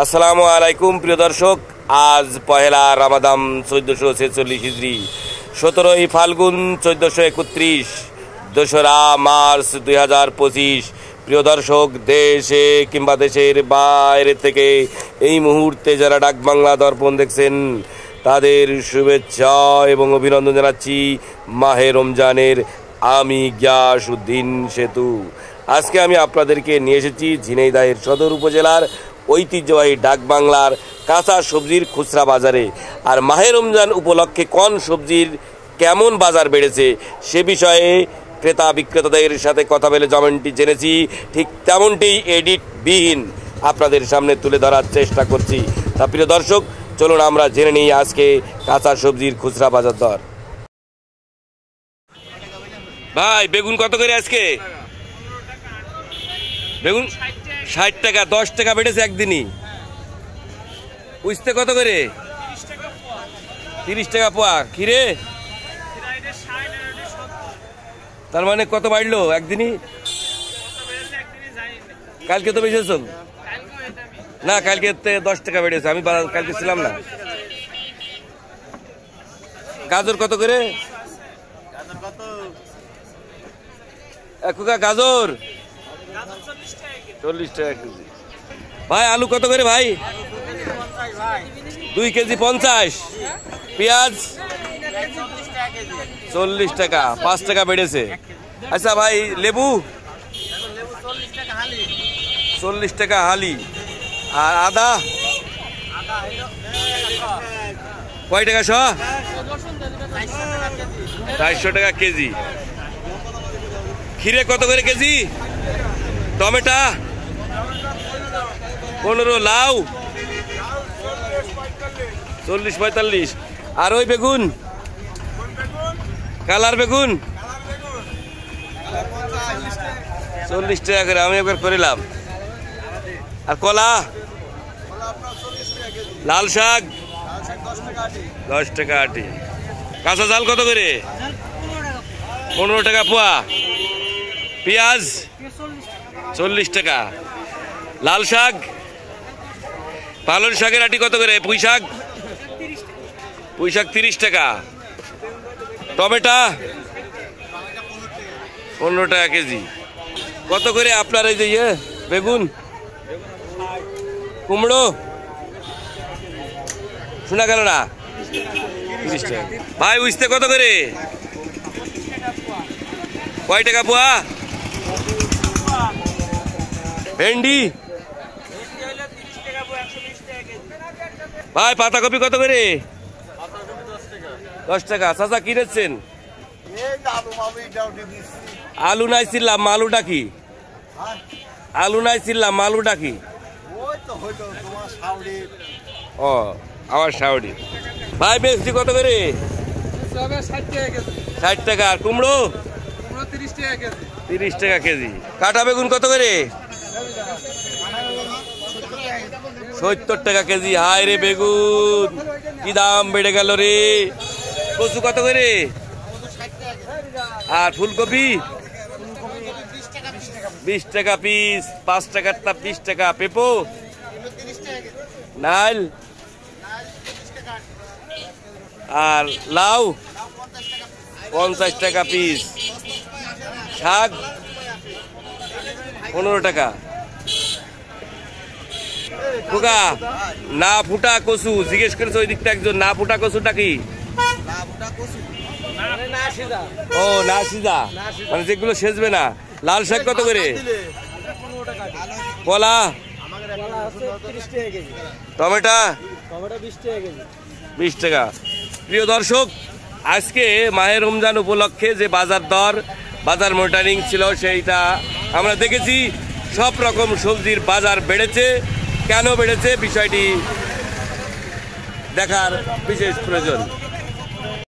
আসসালামু আলাইকুম প্রিয় দর্শক, আজ পহেলা রমাদান 1446 হিজরি, 17ই ফাল্গুন 1431, 2রা মার্চ 2025। প্রিয় দর্শক, দেশে কিংবা দেশের বাইরে থেকে এই মুহূর্তে যারা ডাক বাংলা দর্পণ দেখছেন তাদের শুভেচ্ছা এবং অভিনন্দন জানাচ্ছি মাহে রমজানের। আমি গিয়াসউদ্দিন সেতু। আজকে আমি আপনাদেরকে নিয়ে এসেছি ঝিনাইদহের সদর উপজেলার ঐতিহ্যবাহী ডাক বাংলার কাঁচা সবজির খুচরা বাজারে। আর মাহে রমজান উপলক্ষে কোন সবজির কেমন বাজার বেড়েছে সে বিষয়ে ক্রেতা বিক্রেতাদের সাথে কথা বলে যেমনটি জেনেছি, ঠিক তেমনটি এডিটবিহীন আপনাদের সামনে তুলে ধরার চেষ্টা করছি। তা প্রিয় দর্শক, চলুন আমরা জেনে নিই আজকে কাঁচা সবজির খুচরা বাজার দর। ভাই, বেগুন কত করে আজকে? বেগুন 60 টাকা, 10 টাকা বেড়েছে একদিনই। উস্তে কত করে? 30 টাকা পোয়া। খিরে তার মানে কত বাড়লো একদিনই? কালকে তো বেশি না, কালকে 10 টাকা বেড়েছে। আমি কালকে ছিলাম না। গাজর কত করে? গাজর 40 টাকা কেজি। ভাই, আলু কত করে ভাই? 2 কেজি 50। পেঁয়াজ 40 টাকা, 5 টাকা বেড়েছে। আচ্ছা ভাই, লেবু 40 টাকা হালি। আর আদা কয় টাকা শো? 400 টাকা কেজি। খিরে কত করে কেজি? টমেটো 15। লাউ 40-45। আর ওই বেগুন, কালার বেগুন 40 টাকা করে। আমি একবার করিলাম। আর কলা, লাল শাক 10 টাকা আটি। কাঁচা জাল কত করে? 15 টাকা পোয়া। পেঁয়াজ 40 টাকা। লাল শাক, পালং শাকের আটি কত করে? পুঁই শাক 30 টাকা। টমেটো 15 টাকা কেজি। কত করে আপনার এই যে বেগুন? কুমড়ো শোনা গেল না? 30 টাকা। ভাই, উস্তে কত করে? কয় টাকা পোয়া? ভেন্ডি ভাই, পাতাকপি কত করে? 10 টাকা। চাচা কিনেছেন? আলু নাই ছিলাম, আলুটা কি? আলু নাই ছিলাম, আলুটা কি? ও, আমার শাওড়ি। ভাই, বেশি কত করে? 60 টাকা। আর কুমড়ো 30 টাকা কেজি। কাটা বেগুন কত করে? 70 টাকা কেজি। হায় রে বেগুন, কি দাম বেড়ে গেল রে। কচু কত করে? আর ফুলকপি 20 টাকা পিস, 5 টাকার তা 20 টাকা। পেঁপো, নাল আর লাউ 50 টাকা পিস। শাক 15 টাকা। খোকা, না ফুটা কচু জিজ্ঞেস করেছে ওই দিকটা একজন। না ফুটা কচুটা কি? ও, না সিজা, মানে যেগুলো সেজবে না। লাল শাক কত করে? কলা, টমেটো 20 টাকা। প্রিয় দর্শক, আজকে মাহে রমজান উপলক্ষে যে বাজার দর, বাজার মনিটরিং ছিল, সেইটা আমরা দেখেছি। সব রকম সবজির বাজার বেড়েছে। কেন বেড়েছে বিষয়টি দেখার বিশেষ প্রয়োজন।